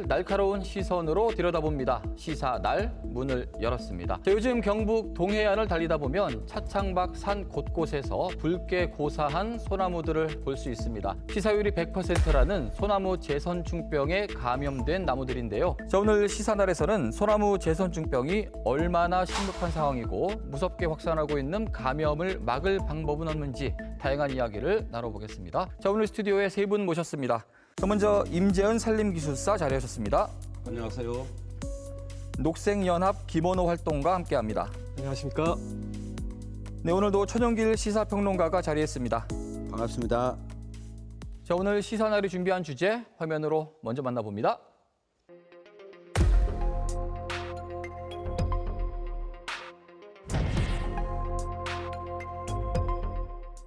날카로운 시선으로 들여다봅니다. 시사날 문을 열었습니다. 요즘 경북 동해안을 달리다 보면 차창밖 산 곳곳에서 붉게 고사한 소나무들을 볼 수 있습니다. 피사율이 100%라는 소나무 재선충병에 감염된 나무들인데요. 자, 오늘 시사날에서는 소나무 재선충병이 얼마나 심각한 상황이고 무섭게 확산하고 있는 감염을 막을 방법은 없는지 다양한 이야기를 나눠보겠습니다. 자, 오늘 스튜디오에 세 분 모셨습니다. 먼저 임재은 산림기술사 자리하셨습니다. 안녕하세요. 녹색연합 김원호 활동가 함께합니다. 안녕하십니까. 네, 오늘도 천영길 시사평론가가 자리했습니다. 반갑습니다. 자, 오늘 시사날이 준비한 주제 화면으로 먼저 만나봅니다.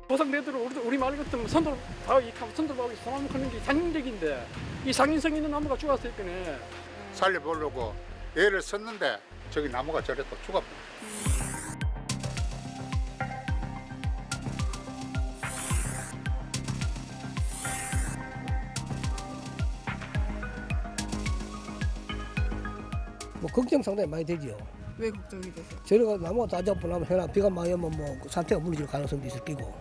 보상대대로 우리 말 같으면 선들 선들하고 소나무 크는 게 상징적인데 이 상징성 있는 나무가 죽었을 거네. 살려보려고 애를 썼는데 저기 나무가 저래 또 죽었고. 뭐 걱정 상당히 많이 되죠. 왜 걱정이 되세요? 저래가 나무가 다 잡고 나면 현아 비가 많이 오면 뭐 산태가 무너질 가능성도 있을 끼고.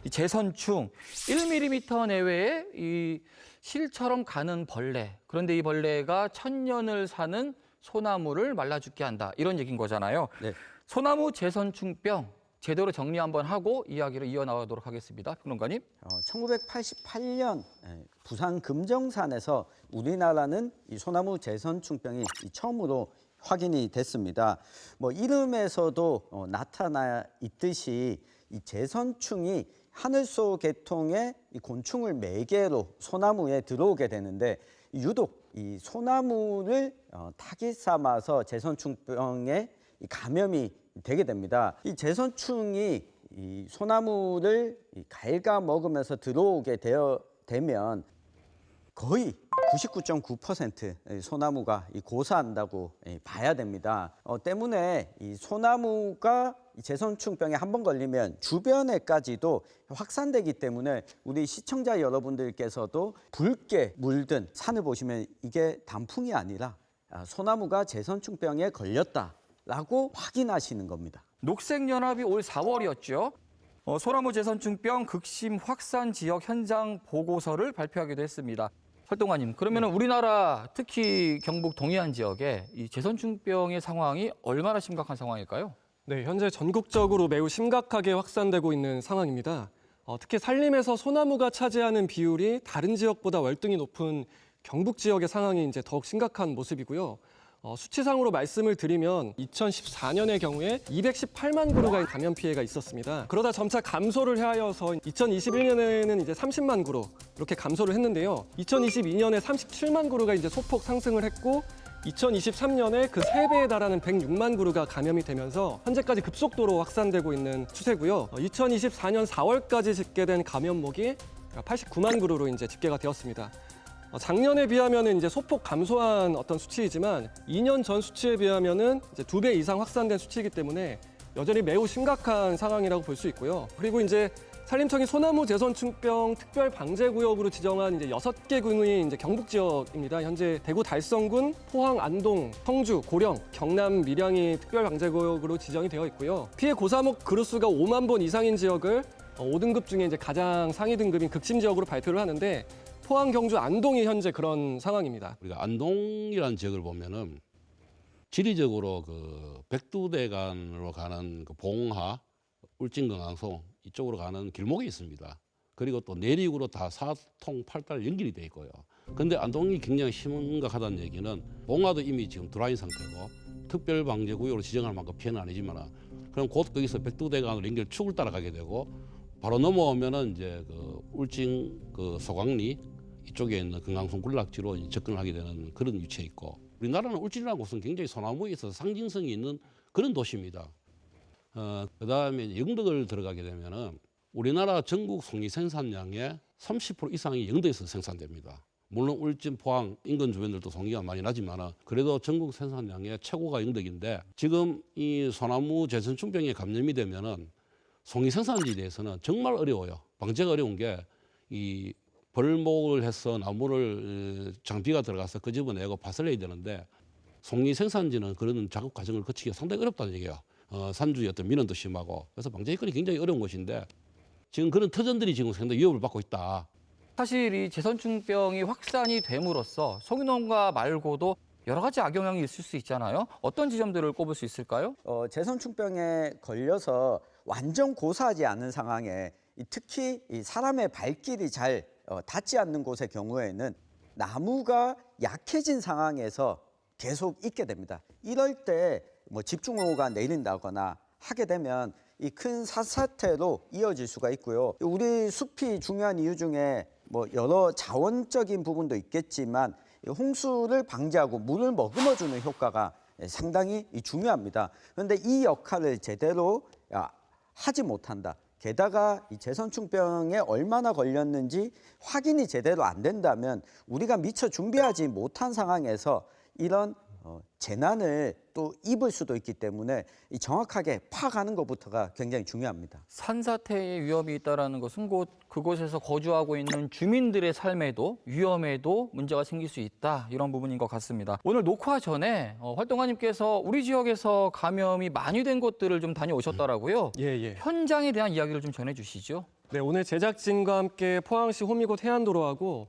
이 재선충 1mm 내외에 이 실처럼 가는 벌레. 그런데 이 벌레가 1000년을 사는 소나무를 말라 죽게 한다. 이런 얘기인 거잖아요. 네. 소나무 재선충병 제대로 정리 한번 하고 이야기를 이어나가도록 하겠습니다. 평론가님. 1988년 부산 금정산에서 우리나라는 이 소나무 재선충병이 처음으로 확인이 됐습니다. 뭐 이름에서도 나타나 있듯이 이 재선충이 하늘소 계통의 이 곤충을 매개로 소나무에 들어오게 되는데 유독 이 소나무를 타깃 삼아서 재선충병에 감염이 되게 됩니다. 이 재선충이 이 소나무를 갉아먹으면서 들어오게 되면 거의 99.9% 소나무가 고사한다고 봐야 됩니다. 때문에 이 소나무가 재선충병에 한 번 걸리면 주변에까지도 확산되기 때문에 우리 시청자 여러분들께서도 붉게 물든 산을 보시면 이게 단풍이 아니라 소나무가 재선충병에 걸렸다라고 확인하시는 겁니다. 녹색연합이 올 4월이었죠. 소나무 재선충병 극심 확산 지역 현장 보고서를 발표하기도 했습니다. 활동가님, 그러면 우리나라 특히 경북 동해안 지역에 이 재선충병의 상황이 얼마나 심각한 상황일까요? 네, 현재 전국적으로 매우 심각하게 확산되고 있는 상황입니다. 특히 산림에서 소나무가 차지하는 비율이 다른 지역보다 월등히 높은 경북 지역의 상황이 이제 더욱 심각한 모습이고요. 수치상으로 말씀을 드리면 2014년의 경우에 218만 그루가 감염 피해가 있었습니다. 그러다 점차 감소를 하여서 2021년에는 이제 30만 그루 이렇게 감소를 했는데요. 2022년에 37만 그루가 이제 소폭 상승을 했고 2023년에 그 3배에 달하는 106만 그루가 감염이 되면서 현재까지 급속도로 확산되고 있는 추세고요. 2024년 4월까지 집계된 감염목이 89만 그루로 이제 집계가 되었습니다. 작년에 비하면은 이제 소폭 감소한 어떤 수치이지만 2년 전 수치에 비하면은 이제 2배 이상 확산된 수치이기 때문에 여전히 매우 심각한 상황이라고 볼 수 있고요. 그리고 이제 산림청이 소나무 재선충병 특별 방제구역으로 지정한 이제 6개 군이 이제 경북 지역입니다. 현재 대구 달성군, 포항, 안동, 청주, 고령, 경남 밀양이 특별 방제구역으로 지정이 되어 있고요. 피해 고사목 그루수가 5만 번 이상인 지역을 5등급 중에 이제 가장 상위 등급인 극심 지역으로 발표를 하는데 포항, 경주, 안동이 현재 그런 상황입니다. 우리가 안동이라는 지역을 보면은 지리적으로 그 백두대간으로 가는 그 봉하, 울진건강송 이쪽으로 가는 길목이 있습니다. 그리고 또 내륙으로 다 사통 팔달 연결이 돼 있고요. 근데 안동이 굉장히 심각하다는 얘기는 봉화도 이미 지금 들어와 있는 상태고 특별방제구역으로 지정할 만큼 피해는 아니지만 그럼 곧 거기서 백두대간으로 연결 축을 따라가게 되고 바로 넘어오면은 이제 그 울진 그 소강리 이쪽에 있는 금강송 군락지로 접근을 하게 되는 그런 위치에 있고 우리나라는 울진이라는 곳은 굉장히 소나무에 있어서 상징성이 있는 그런 도시입니다. 그다음에 영덕을 들어가게 되면은 우리나라 전국 송이 생산량의 30% 이상이 영덕에서 생산됩니다. 물론 울진, 포항 인근 주변들도 송이가 많이 나지만 그래도 전국 생산량의 최고가 영덕인데 지금 이 소나무 제선충병에 감염이 되면은 송이 생산지에 대해서는 정말 어려워요. 방제가 어려운 게 이 벌목을 해서 나무를 장비가 들어가서 끄집어내고 파설해야 되는데 송이 생산지는 그런 작업 과정을 거치기가 상당히 어렵다는 얘기예요. 산주의 어떤 민원도 심하고 그래서 방제 여건이 굉장히 어려운 곳인데 지금 그런 터전들이 지금 상당히 위협을 받고 있다. 사실 이 제선충병이 확산이 됨으로써 송이농가 말고도 여러 가지 악영향이 있을 수 있잖아요. 어떤 지점들을 꼽을 수 있을까요? 제선충병에 걸려서 완전 고사하지 않은 상황에 특히 이 사람의 발길이 잘 닿지 않는 곳의 경우에는 나무가 약해진 상황에서 계속 있게 됩니다. 이럴 때 뭐 집중호우가 내린다거나 하게 되면 이 큰 산사태로 이어질 수가 있고요. 우리 숲이 중요한 이유 중에 뭐 여러 자원적인 부분도 있겠지만 홍수를 방지하고 물을 머금어주는 효과가 상당히 중요합니다. 그런데 이 역할을 제대로 하지 못한다. 게다가 이 제선충병에 얼마나 걸렸는지 확인이 제대로 안 된다면 우리가 미처 준비하지 못한 상황에서 이런 재난을 또 입을 수도 있기 때문에 이 정확하게 파악하는 것부터가 굉장히 중요합니다. 산사태의 위험이 있다는 것은 그곳에서 거주하고 있는 주민들의 삶에도 위험에도 문제가 생길 수 있다 이런 부분인 것 같습니다. 오늘 녹화 전에 활동가님께서 우리 지역에서 감염이 많이 된 곳들을 좀 다녀오셨더라고요. 예. 현장에 대한 이야기를 좀 전해주시죠. 네, 오늘 제작진과 함께 포항시 호미곶 해안도로하고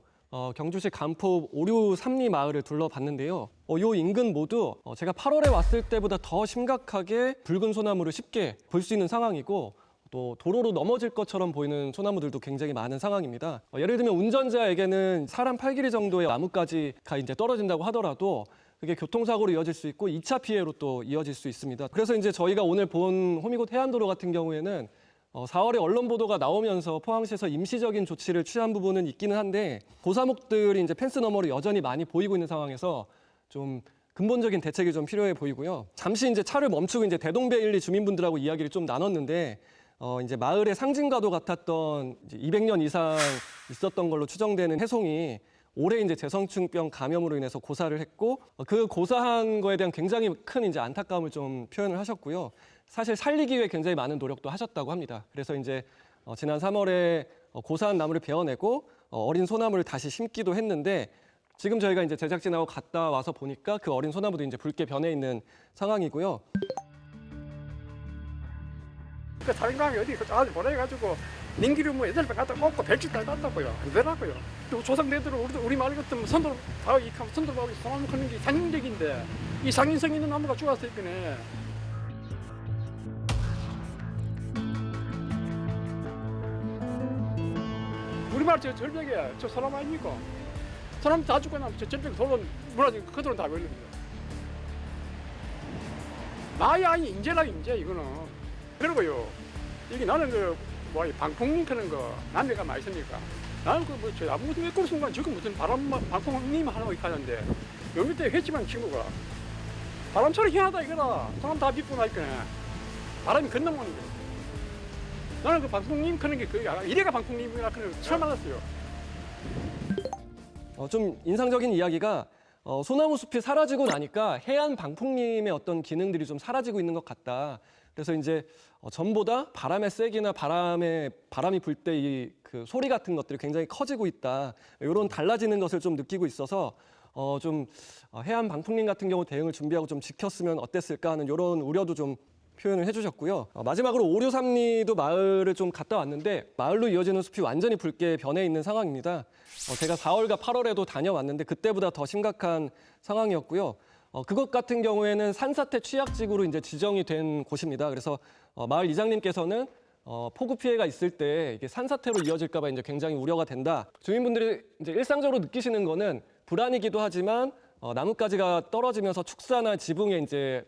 경주시 간포 오류 삼리 마을을 둘러봤는데요. 요 인근 모두 제가 8월에 왔을 때보다 더 심각하게 붉은 소나무를 쉽게 볼 수 있는 상황이고 또 도로로 넘어질 것처럼 보이는 소나무들도 굉장히 많은 상황입니다. 예를 들면 운전자에게는 사람 팔 길이 정도의 나무까지가 이제 떨어진다고 하더라도 그게 교통사고로 이어질 수 있고 2차 피해로 또 이어질 수 있습니다. 그래서 이제 저희가 오늘 본 호미곶 해안도로 같은 경우에는 4월에 언론 보도가 나오면서 포항시에서 임시적인 조치를 취한 부분은 있기는 한데 고사목들이 이제 펜스 너머로 여전히 많이 보이고 있는 상황에서 좀 근본적인 대책이 좀 필요해 보이고요. 잠시 이제 차를 멈추고 이제 대동배 1, 2 주민분들하고 이야기를 좀 나눴는데 이제 마을의 상징과도 같았던 이제 200년 이상 있었던 걸로 추정되는 해송이 올해 이제 제선충병 감염으로 인해서 고사를 했고 그 고사한 거에 대한 굉장히 큰 이제 안타까움을 좀 표현을 하셨고요. 사실 살리기 위해 굉장히 많은 노력도 하셨다고 합니다. 그래서 이제 지난 3월에 고사한 나무를 베어내고 어린 소나무를 다시 심기도 했는데 지금 저희가 이제 제작진하고 갔다 와서 보니까 그 어린 소나무도 이제 붉게 변해 있는 상황이고요. 그 다른 강에 어디 아주 보내가지고 nin기를 뭐 애들 갖다 꽂고 벨집 다 땄다고요. 안 되라고요. 또 조상대대로 우리 마을 같으면 손으로 다 손으로 하고 소나무 크는 게 상징적인데 이 상인성 있는 나무가 죽었을 거네. 우리 마을 저 절벽에 저 소나무 아닙니까? 소나무 다 죽고 나면 저 절벽 돌로 무너지고 그들은 다 걸립니다. 나이 아니 인재라 인재 이거는. 그리고요 이게 나는 뭐 방풍님 크는 거 남녀가 많이 있으니까 나는 그뭐저 아무것도 왜 그런 순간 지금 무슨 방풍님 하나고 하는데 요 밑에 했지만 친구가 바람처럼 희한하다 이거다. 사람 다 믿고 나니까 바람이 건너오는 거. 나는 그 방풍님 크는 게 그게 이래가 방풍님이라 그는 처음 알았어요. 좀 인상적인 이야기가 소나무 숲이 사라지고 나니까 해안 방풍림의 어떤 기능들이 좀 사라지고 있는 것 같다. 그래서 이제 전보다 바람의 세기나 바람이 불 때 이 그 소리 같은 것들이 굉장히 커지고 있다. 이런 달라지는 것을 좀 느끼고 있어서 좀 해안 방풍림 같은 경우 대응을 준비하고 좀 지켰으면 어땠을까 하는 이런 우려도 좀 표현을 해주셨고요. 마지막으로 오류삼리도 마을을 좀 갔다 왔는데 마을로 이어지는 숲이 완전히 붉게 변해 있는 상황입니다. 제가 4월과 8월에도 다녀왔는데 그때보다 더 심각한 상황이었고요. 그것 같은 경우에는 산사태 취약지구로 이제 지정이 된 곳입니다. 그래서 마을 이장님께서는 폭우 피해가 있을 때 이게 산사태로 이어질까봐 이제 굉장히 우려가 된다. 주민분들이 이제 일상적으로 느끼시는 거는 불안이기도 하지만 나뭇가지가 떨어지면서 축사나 지붕에 이제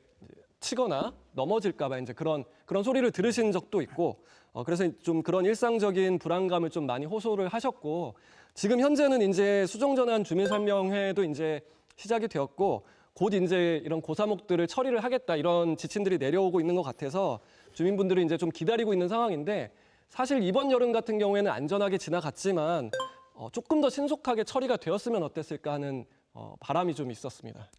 치거나 넘어질까봐 이제 그런 소리를 들으신 적도 있고 그래서 좀 그런 일상적인 불안감을 좀 많이 호소를 하셨고 지금 현재는 이제 수종전환 주민설명회도 이제 시작이 되었고 곧 이제 이런 고사목들을 처리를 하겠다 이런 지침들이 내려오고 있는 것 같아서 주민분들이 이제 좀 기다리고 있는 상황인데 사실 이번 여름 같은 경우에는 안전하게 지나갔지만 조금 더 신속하게 처리가 되었으면 어땠을까 하는 바람이 좀 있었습니다.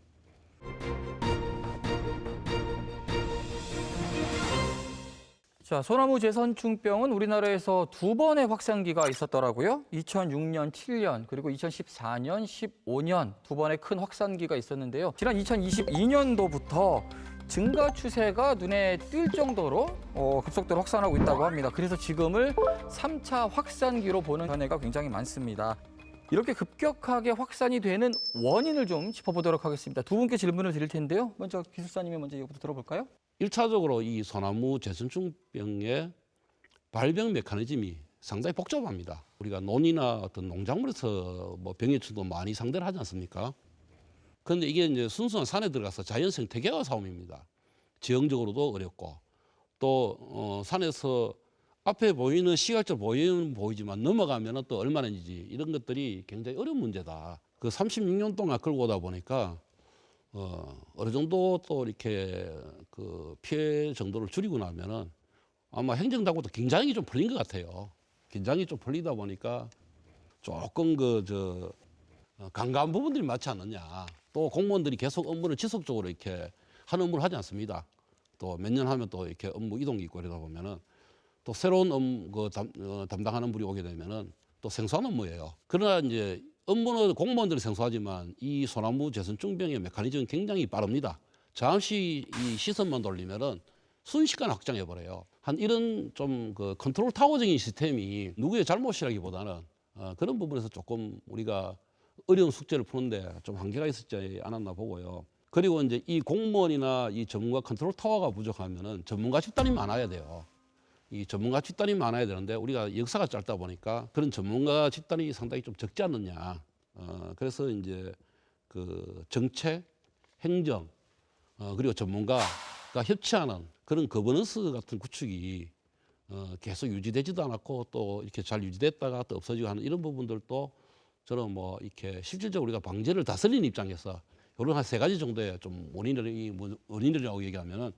자, 소나무 재선충병은 우리나라에서 두 번의 확산기가 있었더라고요. 2006년, 7년, 그리고 2014년, 15년 두 번의 큰 확산기가 있었는데요. 지난 2022년도부터 증가 추세가 눈에 띌 정도로 급속도로 확산하고 있다고 합니다. 그래서 지금을 3차 확산기로 보는 견해가 굉장히 많습니다. 이렇게 급격하게 확산이 되는 원인을 좀 짚어보도록 하겠습니다. 두 분께 질문을 드릴 텐데요. 먼저 기술사님이 먼저 이거부터 들어볼까요? 1차적으로 이 소나무 재선충병의 발병 메커니즘이 상당히 복잡합니다. 우리가 논이나 어떤 농작물에서 뭐 병해충도 많이 상대를 하지 않습니까? 그런데 이게 이제 순수한 산에 들어가서 자연 생태계와 싸움입니다. 지형적으로도 어렵고 또 산에서 앞에 보이는 시각적으로 보이지만 넘어가면 또 얼마나인지 이런 것들이 굉장히 어려운 문제다. 그 36년 동안 끌고 오다 보니까 어느 정도 또 이렇게 그 피해 정도를 줄이고 나면은 아마 행정당국도 긴장이 좀 풀린 것 같아요. 긴장이 좀 풀리다 보니까 조금 간과한 부분들이 많지 않느냐. 또 공무원들이 계속 업무를 지속적으로 이렇게 하는 업무를 하지 않습니다. 또 몇 년 하면 또 이렇게 업무 이동이 있고 이러다 보면은 또 새로운 업무 담당하는 분이 오게 되면은 또 생소한 업무예요. 그러나 이제 업무는 공무원들이 생소하지만 이 소나무 재선충병의 메커니즘은 굉장히 빠릅니다. 잠시 이 시선만 돌리면은 순식간에 확장해 버려요. 한 이런 좀 그 컨트롤 타워적인 시스템이 누구의 잘못이라기보다는 그런 부분에서 조금 우리가 어려운 숙제를 푸는데 좀 한계가 있었지 않았나 보고요. 그리고 이제 이 공무원이나 이 전문가 컨트롤 타워가 부족하면은 전문가 집단이 많아야 돼요. 이 전문가 집단이 많아야 되는데 우리가 역사가 짧다 보니까 그런 전문가 집단이 상당히 좀 적지 않느냐. 그래서 이제 그 정책, 행정, 그리고 전문가가 협치하는 그런 거버넌스 같은 구축이 계속 유지되지도 않았고 또 이렇게 잘 유지됐다가 또 없어지고 하는 이런 부분들도 저는 뭐 이렇게 실질적으로 우리가 방제를 다스리는 입장에서 이런 한 세 가지 정도의 좀 원인이라고 얘기하면은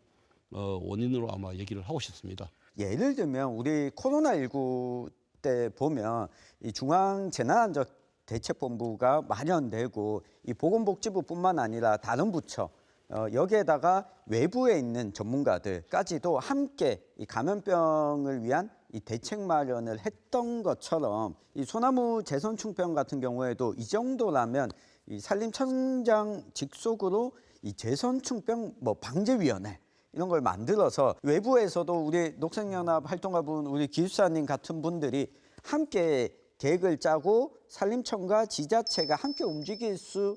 원인으로 아마 얘기를 하고 싶습니다. 예를 들면 우리 코로나19 때 보면 이 중앙재난안전대책본부가 마련되고 이 보건복지부뿐만 아니라 다른 부처 여기에다가 외부에 있는 전문가들까지도 함께 이 감염병을 위한 이 대책 마련을 했던 것처럼 이 소나무 재선충병 같은 경우에도 이 정도라면 이 산림청장 직속으로 이 재선충병 방제위원회 이런 걸 만들어서 외부에서도 우리 녹색연합 활동가분 우리 기술사님 같은 분들이 함께 계획을 짜고 산림청과 지자체가 함께 움직일 수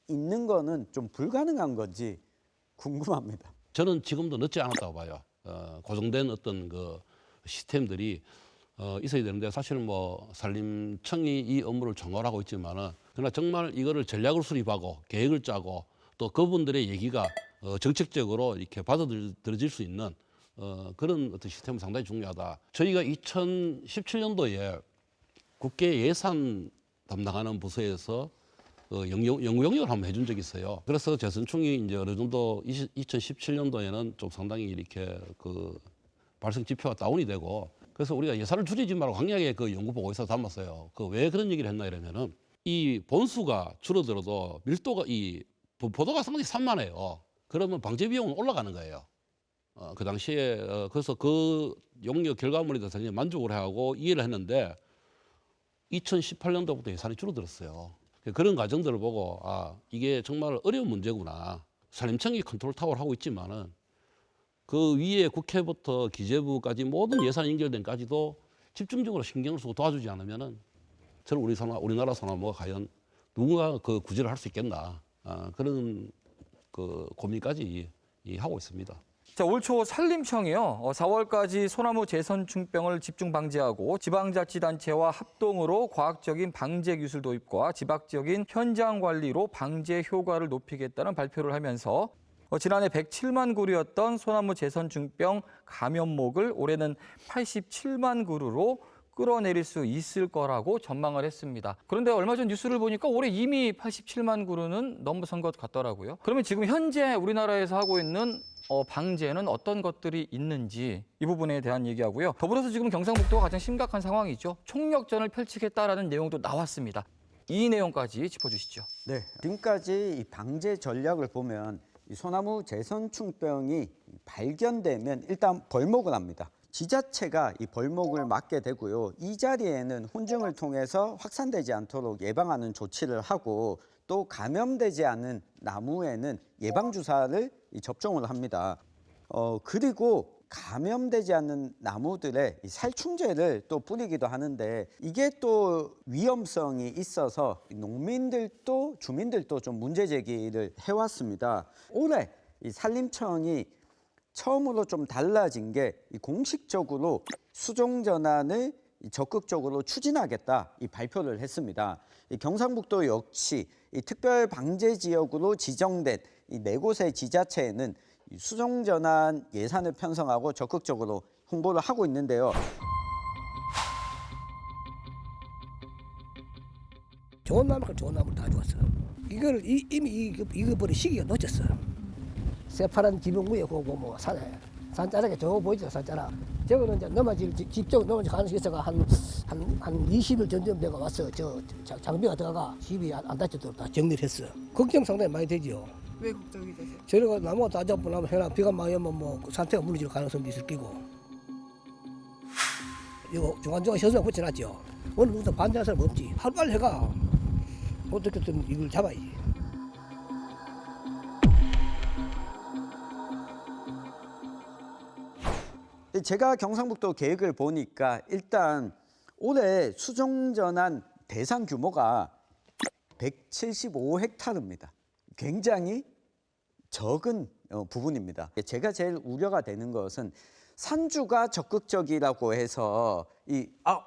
있는 거는 좀 불가능한 건지 궁금합니다. 저는 지금도 늦지 않았다고 봐요. 고정된 어떤 그 시스템들이 있어야 되는데 사실은 뭐 산림청이 이 업무를 총괄하고 있지만은 그러나 정말 이거를 전략을 수립하고 계획을 짜고 또 그분들의 얘기가 정책적으로 이렇게 받아들여질 수 있는 그런 어떤 시스템은 상당히 중요하다. 저희가 2017년도에 국회 예산 담당하는 부서에서 연구용역을 한번 해준 적이 있어요. 그래서 재선충이 이제 어느 정도 2017년도에는 좀 상당히 이렇게 그 발생 지표가 다운이 되고 그래서 우리가 예산을 줄이지 말고 강력하게 그 연구 보고에서 담았어요. 그 왜 그런 얘기를 했나 이러면은 이 본수가 줄어들어도 밀도가 이 보도가 상당히 산만해요. 그러면 방제 비용은 올라가는 거예요. 그 당시에 그래서 그 용역 결과물에 대해서 굉장히 만족을 하고 이해를 했는데 2018년도부터 예산이 줄어들었어요. 그런 과정들을 보고 이게 정말 어려운 문제구나. 산림청이 컨트롤 타워를 하고 있지만은 그 위에 국회부터 기재부까지 모든 예산 연결된까지도 집중적으로 신경을 쓰고 도와주지 않으면은 저는 우리나라 소나무가 과연 누군가 그 구제를 할 수 있겠나 그런 그 고민까지 하고 있습니다. 자, 올 초 산림청이요. 4월까지 소나무 재선충병을 집중 방지하고 지방자치단체와 합동으로 과학적인 방제 기술 도입과 지박적인 현장 관리로 방제 효과를 높이겠다는 발표를 하면서 지난해 107만 그루였던 소나무 재선충병 감염목을 올해는 87만 그루로 끌어내릴 수 있을 거라고 전망을 했습니다. 그런데 얼마 전 뉴스를 보니까 올해 이미 87만 그루는 넘어선 것 같더라고요. 그러면 지금 현재 우리나라에서 하고 있는 방제는 어떤 것들이 있는지 이 부분에 대한 얘기하고요. 더불어서 지금 경상북도가 가장 심각한 상황이죠. 총력전을 펼치겠다라는 내용도 나왔습니다. 이 내용까지 짚어주시죠. 네, 지금까지 이 방제 전략을 보면 이 소나무 재선충병이 발견되면 일단 벌목을 합니다. 지자체가 이 벌목을 막게 되고요. 이 자리에는 훈증을 통해서 확산되지 않도록 예방하는 조치를 하고 또 감염되지 않은 나무에는 예방주사를 접종을 합니다. 그리고 감염되지 않는 나무들의 이 살충제를 또 뿌리기도 하는데 이게 또 위험성이 있어서 농민들도 주민들도 좀 문제 제기를 해왔습니다. 올해 이 산림청이 처음으로 좀 달라진 게 공식적으로 수종 전환을 적극적으로 추진하겠다 이 발표를 했습니다. 이 경상북도 역시 이 특별 방제 지역으로 지정된 이 4곳의 지자체에는 이 수종 전환 예산을 편성하고 적극적으로 홍보를 하고 있는데요. 좋은 나무가 좋은 나무를 다 주었어. 이걸 이미 이거 버리 시기가 늦었어. 새파란 지붕 위에 그거 뭐 산자락에 저거 보이죠, 산자락. 저거는 이제 넘어질 집쪽 넘어질 가능성이 있어가 한 20일 전쯤 내가 왔어. 저 장비가 들어가 집이 안 닫히도록 다 정리를 했어. 걱정 상당히 많이 되죠. 왜 걱정이 되세요? 저래가 나무가 다 잡고 나면 해나 비가 많이 오면 뭐 산태가 무너질 가능성도 있을 끼고. 이거 중간중간 현수막 붙여놨죠. 오늘 누구도 반대할 사람 없지. 하루 빨리 해가. 어떻게든 이걸 잡아야지. 제가 경상북도 계획을 보니까 일단 올해 수종전환 대상 규모가 175헥타르입니다. 굉장히 적은 부분입니다. 제가 제일 우려가 되는 것은 산주가 적극적이라고 해서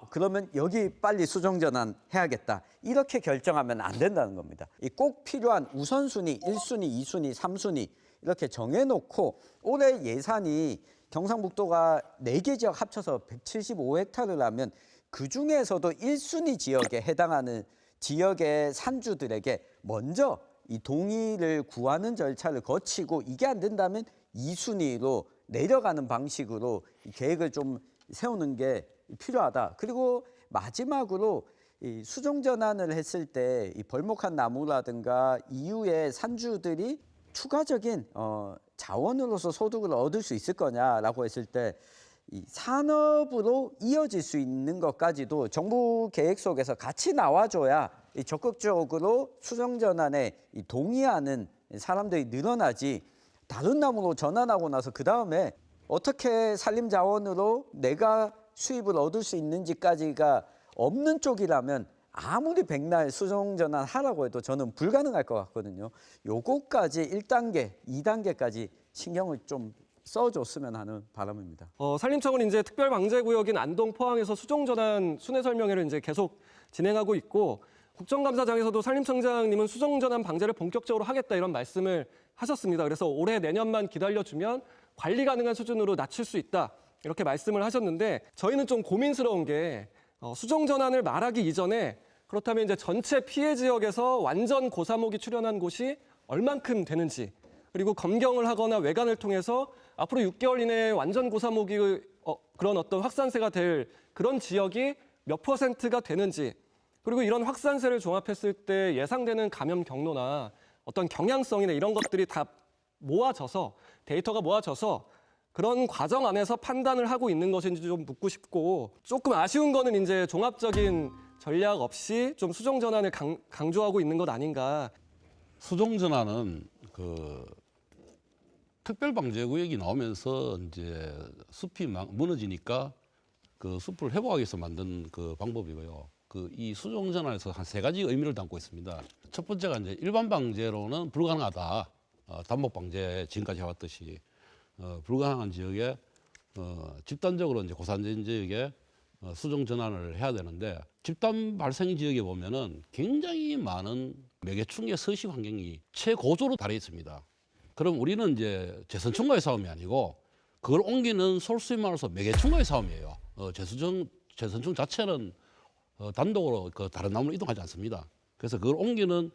그러면 여기 빨리 수종전환 해야겠다 이렇게 결정하면 안 된다는 겁니다. 꼭 필요한 우선순위 1순위, 2순위, 3순위 이렇게 정해놓고 올해 예산이 경상북도가 4개 지역 합쳐서 175헥타르라면 그중에서도 1순위 지역에 해당하는 지역의 산주들에게 먼저 이 동의를 구하는 절차를 거치고 이게 안 된다면 2순위로 내려가는 방식으로 계획을 좀 세우는 게 필요하다. 그리고 마지막으로 이 수종 전환을 했을 때 이 벌목한 나무라든가 이후에 산주들이 추가적인 자원으로서 소득을 얻을 수 있을 거냐라고 했을 때 이 산업으로 이어질 수 있는 것까지도 정부 계획 속에서 같이 나와줘야 이 적극적으로 수종 전환에 동의하는 사람들이 늘어나지. 다른 나무로 전환하고 나서 그 다음에 어떻게 산림 자원으로 내가 수입을 얻을 수 있는지까지가 없는 쪽이라면 아무리 백날 수종 전환 하라고 해도 저는 불가능할 것 같거든요. 요거까지 1단계, 2단계까지 신경을 좀 써줬으면 하는 바람입니다. 산림청은 이제 특별방제구역인 안동, 포항에서 수종전환 순회 설명회를 이제 계속 진행하고 있고 국정감사장에서도 산림청장님은 수종전환 방제를 본격적으로 하겠다 이런 말씀을 하셨습니다. 그래서 올해 내년만 기다려주면 관리 가능한 수준으로 낮출 수 있다 이렇게 말씀을 하셨는데 저희는 좀 고민스러운 게 수종전환을 말하기 이전에 그렇다면 이제 전체 피해 지역에서 완전 고사목이 출현한 곳이 얼만큼 되는지 그리고 검경을 하거나 외관을 통해서 앞으로 6개월 이내에 완전 고사목이 그런 어떤 확산세가 될 그런 지역이 몇 %가 되는지 그리고 이런 확산세를 종합했을 때 예상되는 감염 경로나 어떤 경향성이나 이런 것들이 다 모아져서 데이터가 모아져서 그런 과정 안에서 판단을 하고 있는 것인지 좀 묻고 싶고 조금 아쉬운 거는 이제 종합적인 전략 없이 좀 수종 전환을 강조하고 있는 것 아닌가. 수종 전환은 특별방제구역이 나오면서 이제 숲이 무너지니까 그 숲을 회복하기 위해서 만든 그 방법이고요. 이 수종 전환에서 한 3가지 의미를 담고 있습니다. 첫 번째가 이제 일반 방제로는 불가능하다. 단목 방제 지금까지 해왔듯이 불가능한 지역에 집단적으로 이제 고산된 지역에 수종 전환을 해야 되는데 집단 발생 지역에 보면은 굉장히 많은 매개충의 서식 환경이 최고조로 달해 있습니다. 그럼 우리는 이제 재선충과의 싸움이 아니고 그걸 옮기는 솔수인만으로서 매개충과의 싸움이에요. 재선충 자체는 단독으로 그 다른 나무로 이동하지 않습니다. 그래서 그걸 옮기는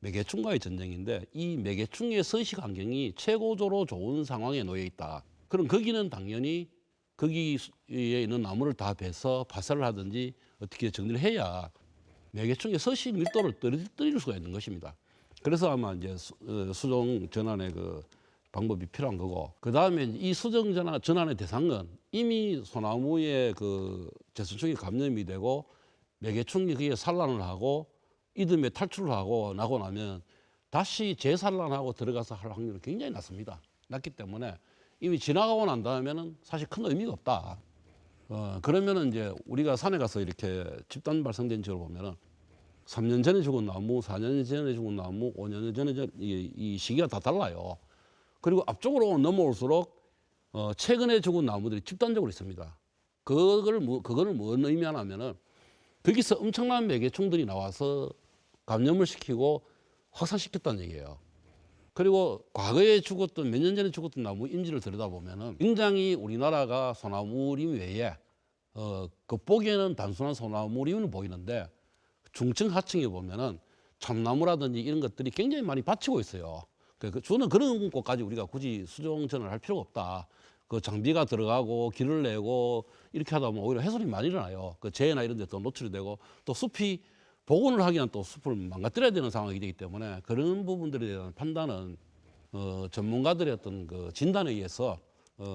매개충과의 전쟁인데 이 매개충의 서식 환경이 최고조로 좋은 상황에 놓여 있다. 그럼 거기는 당연히 거기에 있는 나무를 다 베서 파쇄를 하든지 어떻게 정리를 해야 매개충의 서식 밀도를 떨어뜨릴 수가 있는 것입니다. 그래서 아마 이제 수종 전환의 그 방법이 필요한 거고, 그 다음에 이 수종 전환의 대상은 이미 소나무에 그 제선충이 감염이 되고 매개충이 거기에 산란을 하고 이듬해 탈출을 하고 나고 나면 다시 재산란하고 들어가서 할 확률이 굉장히 낮습니다. 낮기 때문에 이미 지나가고 난 다음에는 사실 큰 의미가 없다. 그러면은 이제 우리가 산에 가서 이렇게 집단 발생된 지역을 보면은 3년 전에 죽은 나무, 4년 전에 죽은 나무, 5년 전에 이 시기가 다 달라요. 그리고 앞쪽으로 넘어올수록 최근에 죽은 나무들이 집단적으로 있습니다. 그거를 뭔 의미하냐면은 거기서 엄청난 매개충들이 나와서 감염을 시키고 확산시켰다는 얘기예요. 그리고 과거에 죽었던 몇 년 전에 죽었던 나무 인지를 들여다보면은 굉장히 우리나라가 소나무림 외에 겉보기에는 단순한 소나무림은 보이는데 중층 하층에 보면은 참나무라든지 이런 것들이 굉장히 많이 받치고 있어요. 저는 그런 곳까지 우리가 굳이 수종전을 할 필요가 없다. 그 장비가 들어가고 길을 내고 이렇게 하다 보면 오히려 훼손이 많이 일어나요. 그 재해나 이런 데 또 노출이 되고 또 숲이 복원을 하기는 또 숲을 망가뜨려야 되는 상황이 되기 때문에 그런 부분들에 대한 판단은 전문가들의 어떤 그 진단에 의해서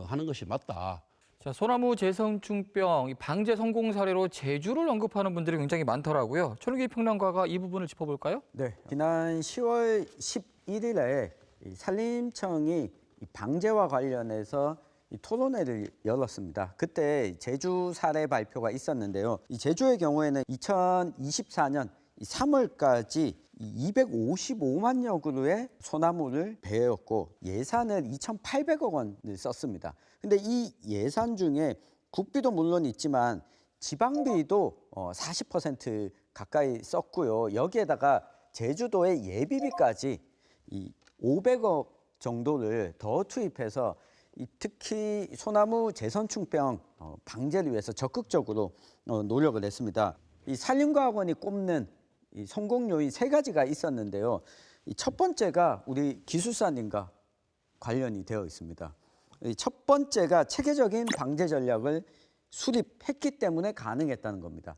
하는 것이 맞다. 자, 소나무 재선충병 이 방제 성공 사례로 제주를 언급하는 분들이 굉장히 많더라고요. 최민기 평론가가 이 부분을 짚어볼까요? 네, 지난 10월 11일에 산림청이 이 방제와 관련해서 이 토론회를 열었습니다. 그때 제주 사례 발표가 있었는데요. 이 제주의 경우에는 2024년 3월까지 255만여 그루의 소나무를 베었고 예산을 2,800억 원을 썼습니다. 근데 이 예산 중에 국비도 물론 있지만 지방비도 40% 가까이 썼고요. 여기에다가 제주도의 예비비까지 이 500억 정도를 더 투입해서 특히 소나무 재선충병 방제를 위해서 적극적으로 노력을 했습니다. 이 산림과학원이 꼽는 이 성공 요인 3가지가 있었는데요. 이 첫 번째가 우리 기술사님과 관련이 되어 있습니다. 이 첫 번째가 체계적인 방제 전략을 수립했기 때문에 가능했다는 겁니다.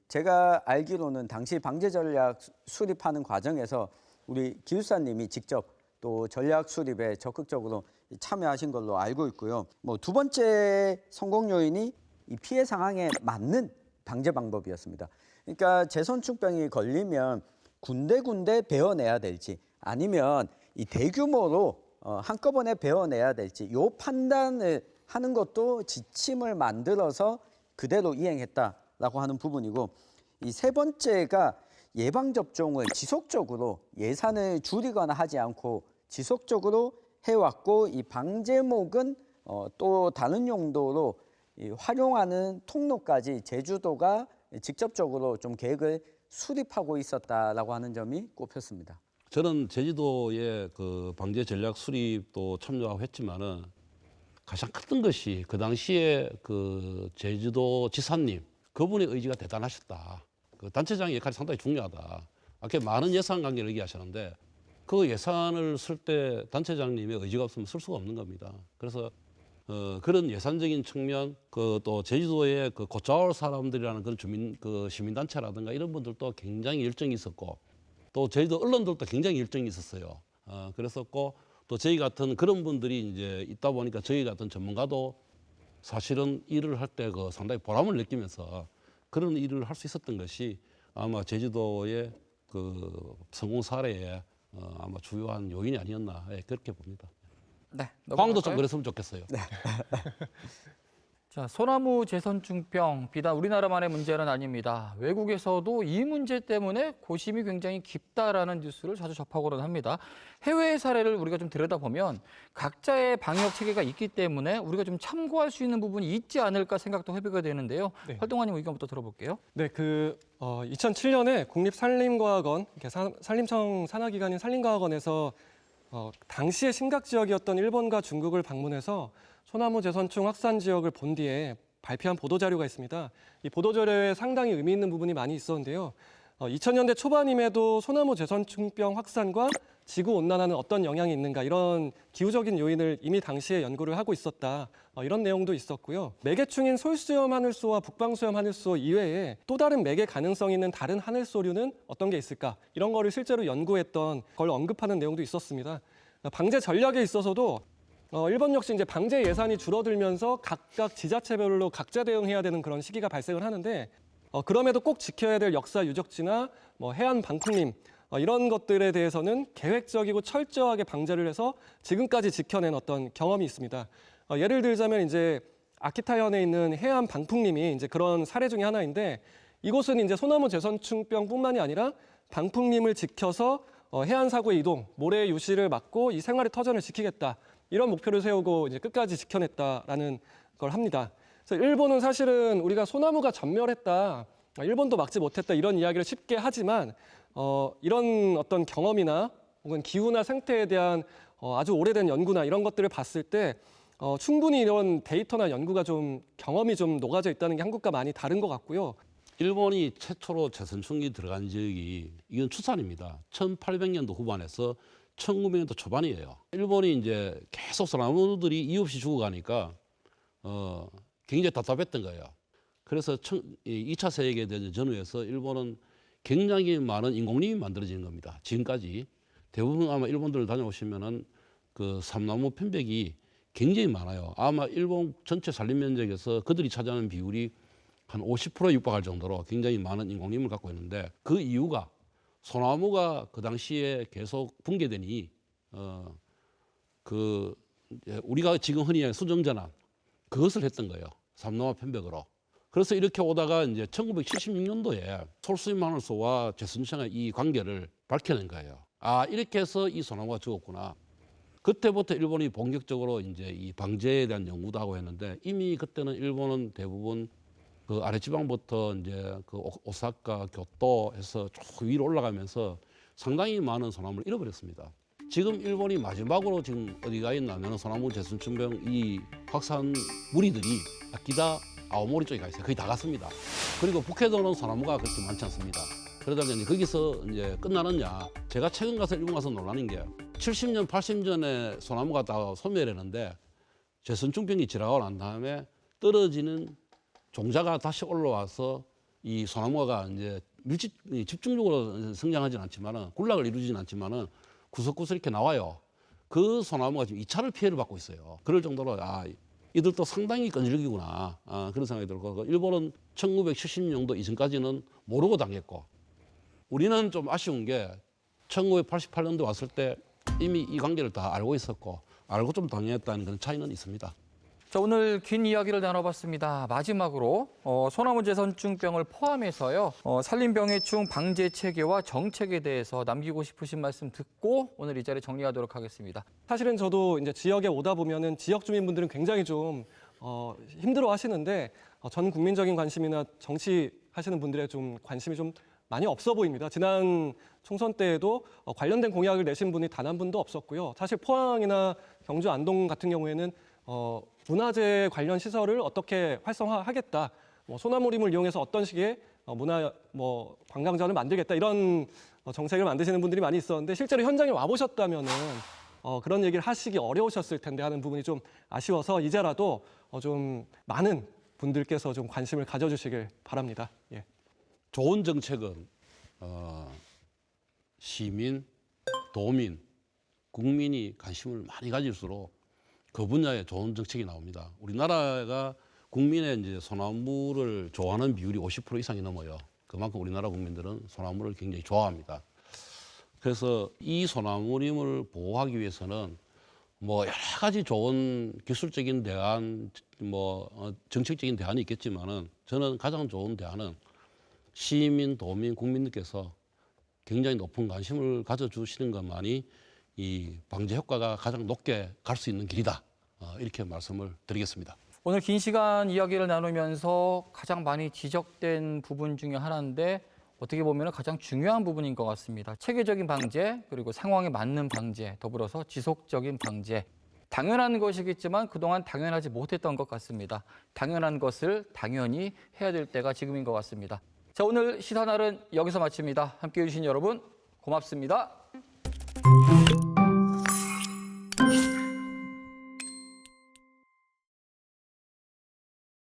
제가 알기로는 당시 방제 전략 수립하는 과정에서 우리 기술사님이 직접 또 전략 수립에 적극적으로 참여하신 걸로 알고 있고요. 두 번째 성공 요인이 이 피해 상황에 맞는 방제 방법이었습니다. 그러니까 재선충병이 걸리면 군데군데 베어내야 될지 아니면 이 대규모로 한꺼번에 베어내야 될지 이 판단을 하는 것도 지침을 만들어서 그대로 이행했다라고 하는 부분이고, 이 세 번째가 예방접종을 지속적으로 예산을 줄이거나 하지 않고 지속적으로 해왔고, 이 방제목은 또 다른 용도로 활용하는 통로까지 제주도가 직접적으로 좀 계획을 수립하고 있었다라고 하는 점이 꼽혔습니다. 저는 제주도의 그 방제 전략 수립도 참여하고 했지만은 가장 컸던 것이 그 당시에 그 제주도 지사님 그분의 의지가 대단하셨다. 그 단체장의 역할이 상당히 중요하다. 아까 많은 예산 관계를 얘기하셨는데 그 예산을 쓸 때 단체장님의 의지가 없으면 쓸 수가 없는 겁니다. 그래서 그런 예산적인 측면, 그 또 제주도의 그 곧자올 사람들이라는 그런 시민단체라든가 이런 분들도 굉장히 열정이 있었고, 또 제주도 언론들도 굉장히 열정이 있었어요. 그랬었고, 또 저희 같은 그런 분들이 이제 있다 보니까 저희 같은 전문가도 사실은 일을 할 때 그 상당히 보람을 느끼면서 그런 일을 할 수 있었던 것이 아마 제주도의 그 성공 사례에 아마 주요한 요인이 아니었나, 그렇게 봅니다. 네. 광도 좀 그랬으면 좋겠어요. 네. 자, 소나무 재선충병 비단 우리나라만의 문제는 아닙니다. 외국에서도 이 문제 때문에 고심이 굉장히 깊다라는 뉴스를 자주 접하고는 합니다. 해외의 사례를 우리가 좀 들여다보면 각자의 방역 체계가 있기 때문에 우리가 좀 참고할 수 있는 부분이 있지 않을까 생각도 해보게 되는데요. 네. 활동가님 의견부터 들어볼게요. 네, 2007년에 국립산림과학원, 산림청 산하기관인 산림과학원에서 당시의 심각 지역이었던 일본과 중국을 방문해서 소나무 재선충 확산 지역을 본 뒤에 발표한 보도자료가 있습니다. 이 보도자료에 상당히 의미 있는 부분이 많이 있었는데요. 2000년대 초반임에도 소나무 제선충병 확산과 지구온난화는 어떤 영향이 있는가 이런 기후적인 요인을 이미 당시에 연구를 하고 있었다. 이런 내용도 있었고요. 매개충인 솔수염 하늘소와 북방수염 하늘소 이외에 또 다른 매개 가능성이 있는 다른 하늘소류는 어떤 게 있을까? 이런 거를 실제로 연구했던 걸 언급하는 내용도 있었습니다. 방제 전략에 있어서도 일본 역시 이제 방제 예산이 줄어들면서 각각 지자체별로 각자 대응해야 되는 그런 시기가 발생을 하는데 그럼에도 꼭 지켜야 될 역사 유적지나 해안 방풍림 이런 것들에 대해서는 계획적이고 철저하게 방제를 해서 지금까지 지켜낸 어떤 경험이 있습니다. 예를 들자면 이제 아키타현에 있는 해안 방풍림이 이제 그런 사례 중에 하나인데 이곳은 이제 소나무 제선충병뿐만이 아니라 방풍림을 지켜서 해안 사고의 이동, 모래 유실을 막고 이 생활의 터전을 지키겠다 이런 목표를 세우고 이제 끝까지 지켜냈다라는 걸 합니다. 그래서 일본은 사실은 우리가 소나무가 전멸했다, 일본도 막지 못했다 이런 이야기를 쉽게 하지만 이런 어떤 경험이나 혹은 기후나 생태에 대한 아주 오래된 연구나 이런 것들을 봤을 때 충분히 이런 데이터나 연구가 좀 경험이 좀 녹아져 있다는 게 한국과 많이 다른 것 같고요. 일본이 최초로 제선충이 들어간 지역이 이건 추산입니다. 1800년도 후반에서 1900년도 초반이에요. 일본이 이제 계속 소나무들이 이유 없이 죽어가니까 굉장히 답답했던 거예요. 그래서 2차 세계대전 전후에서 일본은 굉장히 많은 인공림이 만들어지는 겁니다. 지금까지 대부분 아마 일본들 다녀오시면은 그 삼나무 편백이 굉장히 많아요. 아마 일본 전체 산림 면적에서 그들이 차지하는 비율이 한 50%에 육박할 정도로 굉장히 많은 인공림을 갖고 있는데 그 이유가 소나무가 그 당시에 계속 붕괴되니 우리가 지금 흔히 얘기하는 수정전환 그것을 했던 거예요. 삼나무 편백으로. 그래서 이렇게 오다가 이제 1976년도에 솔수임 하늘소와 제선충의 이 관계를 밝혀낸 거예요. 아, 이렇게 해서 이 소나무가 죽었구나. 그때부터 일본이 본격적으로 이제 이 방제에 대한 연구도 하고 했는데 이미 그때는 일본은 대부분 그 아랫지방부터 이제 그 오사카, 교토에서 쭉 위로 올라가면서 상당히 많은 소나무를 잃어버렸습니다. 지금 일본이 마지막으로 지금 어디가 있냐면 소나무 제선충병 이 확산 무리들이 아키다, 아오모리 쪽에 가 있어요. 거의 다 갔습니다. 그리고 북해도는 소나무가 그렇게 많지 않습니다. 그러다가 이제 거기서 이제 끝나느냐. 제가 최근 가서 일본 가서 놀라는 게 70년, 80년에 소나무가 다 소멸했는데 제선충병이 지나고 난 다음에 떨어지는 종자가 다시 올라와서 이 소나무가 이제 집중적으로 성장하지는 않지만은 군락을 이루지는 않지만은 구석구석 이렇게 나와요. 그 소나무가 지금 2차를 피해를 받고 있어요. 그럴 정도로 이들도 상당히 끈질기구나 그런 생각이 들고 일본은 1970년도 이전까지는 모르고 당했고 우리는 좀 아쉬운 게 1988년도 왔을 때 이미 이 관계를 다 알고 있었고 알고 좀 당했다는 그런 차이는 있습니다. 자, 오늘 긴 이야기를 나눠봤습니다. 마지막으로 소나무 제선충병을 포함해서요. 산림병해충 방제 체계와 정책에 대해서 남기고 싶으신 말씀 듣고 오늘 이 자리 정리하도록 하겠습니다. 사실은 저도 이제 지역에 오다 보면은 지역 주민분들은 굉장히 좀 힘들어 하시는데 전 국민적인 관심이나 정치 하시는 분들의 좀 관심이 좀 많이 없어 보입니다. 지난 총선 때에도 관련된 공약을 내신 분이 단 한 분도 없었고요. 사실 포항이나 경주 안동 같은 경우에는 문화재 관련 시설을 어떻게 활성화하겠다, 소나무림을 이용해서 어떤 식의 문화 관광자를 만들겠다 이런 정책을 만드시는 분들이 많이 있었는데 실제로 현장에 와 보셨다면은 그런 얘기를 하시기 어려우셨을 텐데 하는 부분이 좀 아쉬워서 이제라도 좀 많은 분들께서 좀 관심을 가져주시길 바랍니다. 예. 좋은 정책은 시민, 도민, 국민이 관심을 많이 가질수록 그 분야에 좋은 정책이 나옵니다. 우리나라가 국민의 이제 소나무를 좋아하는 비율이 50% 이상이 넘어요. 그만큼 우리나라 국민들은 소나무를 굉장히 좋아합니다. 그래서 이 소나무림을 보호하기 위해서는 여러 가지 좋은 기술적인 대안, 정책적인 대안이 있겠지만은 저는 가장 좋은 대안은 시민, 도민, 국민들께서 굉장히 높은 관심을 가져주시는 것만이 이 방제 효과가 가장 높게 갈 수 있는 길이다. 이렇게 말씀을 드리겠습니다. 오늘 긴 시간 이야기를 나누면서 가장 많이 지적된 부분 중에 하나인데 어떻게 보면 가장 중요한 부분인 것 같습니다. 체계적인 방제, 그리고 상황에 맞는 방제, 더불어서 지속적인 방제. 당연한 것이겠지만 그동안 당연하지 못했던 것 같습니다. 당연한 것을 당연히 해야 될 때가 지금인 것 같습니다. 자, 오늘 시사날은 여기서 마칩니다. 함께해 주신 여러분 고맙습니다.